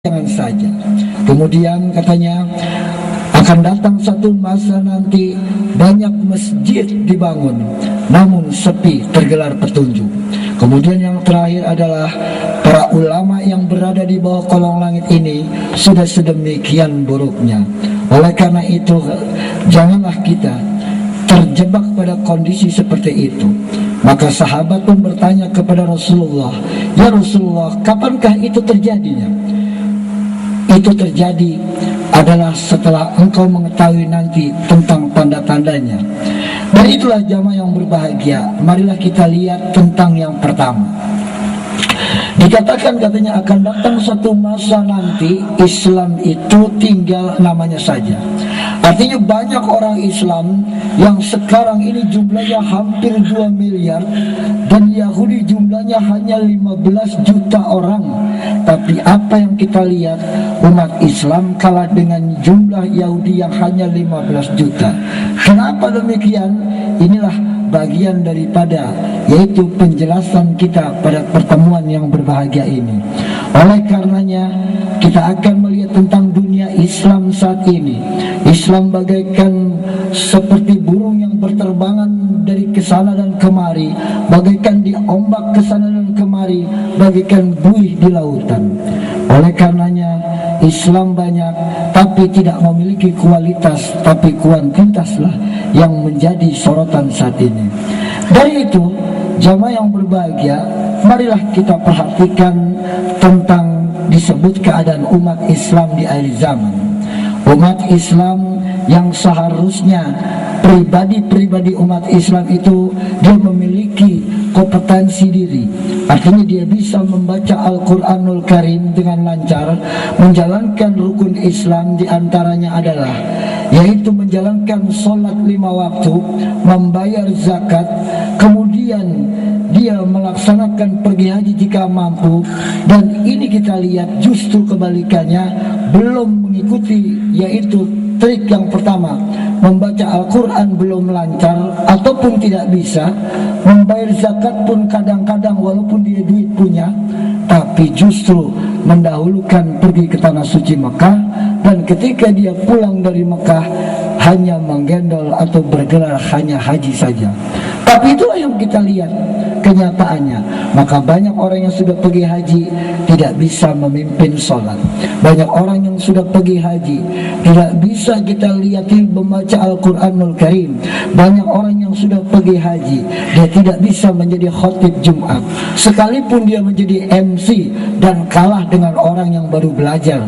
jangan saja. Kemudian katanya akan datang satu masa nanti banyak masjid dibangun, namun sepi tergelar petunjuk. Kemudian yang terakhir adalah para ulama yang berada di bawah kolong langit ini sudah sedemikian buruknya. Oleh karena itu janganlah kita terjebak pada kondisi seperti itu. Maka sahabat pun bertanya kepada Rasulullah, "Ya Rasulullah, kapankah itu terjadinya?" Itu terjadi adalah setelah engkau mengetahui nanti tentang tanda-tandanya. Dan itulah jamaah yang berbahagia. Marilah kita lihat tentang yang pertama. Dikatakan katanya akan datang satu masa nanti Islam itu tinggal namanya saja. Artinya banyak orang Islam yang sekarang ini jumlahnya hampir 2 miliar dan Yahudi jumlahnya hanya 15 juta orang. Tapi apa yang kita lihat, umat Islam kalah dengan jumlah Yahudi yang hanya 15 juta. Kenapa demikian? Inilah bagian daripada yaitu penjelasan kita pada pertemuan yang berbahagia ini. Oleh karenanya kita akan melihat tentang dunia Islam saat ini. Islam bagaikan seperti burung yang berterbangan dari kesana dan kemari, bagaikan diombak kesana dan kemari, bagaikan buih di lautan. Oleh karenanya Islam banyak tapi tidak memiliki kualitas, tapi kuantitaslah yang menjadi sorotan saat ini. Dari itu jamaah yang berbahagia, marilah kita perhatikan tentang disebut keadaan umat Islam di akhir zaman. Umat Islam yang seharusnya pribadi-pribadi umat Islam itu dia memiliki kompetensi diri. Artinya dia bisa membaca Al-Quranul Karim dengan lancar, menjalankan rukun Islam, diantaranya adalah yaitu menjalankan sholat 5 waktu, membayar zakat, kemudian dia melaksanakan pergi haji jika mampu. Dan ini kita lihat justru kebalikannya, belum mengikuti yaitu trik yang pertama, membaca Al-Quran belum lancar ataupun tidak bisa, membayar zakat pun kadang-kadang walaupun dia duit punya, tapi justru mendahulukan pergi ke tanah suci Mekah, dan ketika dia pulang dari Mekah hanya menggendol atau bergelar hanya haji saja. Tapi itulah yang kita lihat kenyataannya. Maka banyak orang yang sudah pergi haji tidak bisa memimpin sholat. Banyak orang yang sudah pergi haji tidak bisa kita lihat membaca Al-Quranul Karim. Banyak orang yang sudah pergi haji dia tidak bisa menjadi khatib Jumat, sekalipun dia menjadi MC dan kalah dengan orang yang baru belajar.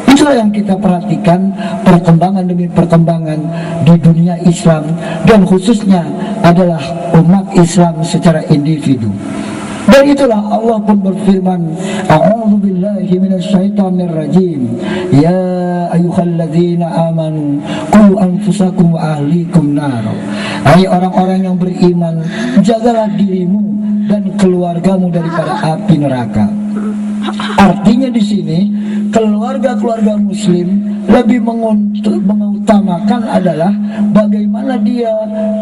Itulah yang kita perhatikan, perkembangan demi perkembangan di dunia Islam, dan khususnya adalah umat Islam secara individu. Dan itulah Allah pun berfirman, A'udzubillahi minasyaitonirrajim, ya ayyuhalladzina amanu qu anfusakum wa ahlikum nar. Hai orang-orang yang beriman, jagalah dirimu dan keluargamu daripada api neraka. Artinya di sini keluarga-keluarga muslim lebih mengutamakan adalah bagaimana dia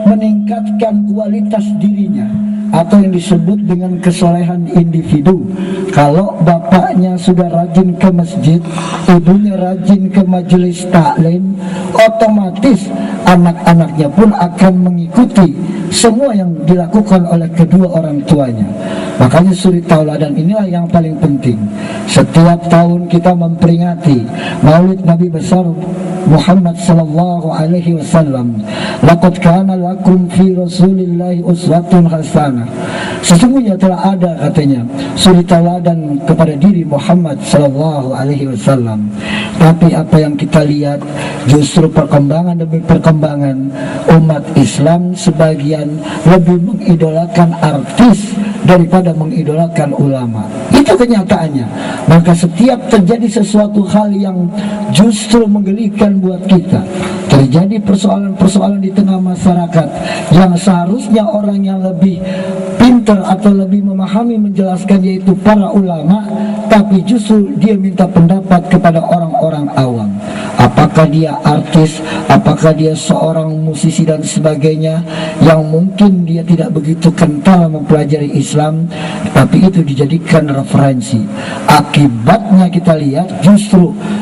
meningkatkan kualitas dirinya, atau yang disebut dengan kesolehan individu. Kalau bapaknya sudah rajin ke masjid, ibunya rajin ke majelis taklim, otomatis anak-anaknya pun akan mengikuti semua yang dilakukan oleh kedua orang tuanya. Makanya suri tauladan inilah yang paling penting. Setiap tahun kita memperingati Maulid Nabi besar Muhammad sallallahu alaihi wasallam. Laqad kana lakum fi Rasulillahi uswatun hasanah. Sesungguhnya telah ada katanya suri tauladan kepada diri Muhammad sallallahu alaihi wasallam. Tapi apa yang kita lihat justru perkembangan demi perkembangan umat Islam sebagian lebih mengidolakan artis daripada mengidolakan ulama. Itu kenyataannya. Maka setiap terjadi sesuatu hal yang justru menggelikan buat kita, terjadi persoalan-persoalan di tengah masyarakat yang seharusnya orang yang lebih pintar atau lebih memahami menjelaskan yaitu para ulama, tapi justru dia minta pendapat kepada orang-orang awam. apakah dia artis, apakah dia seorang musisi dan sebagainya, yang mungkin dia tidak begitu kental mempelajari Islam, tapi itu dijadikan referensi. Akibatnya kita lihat justru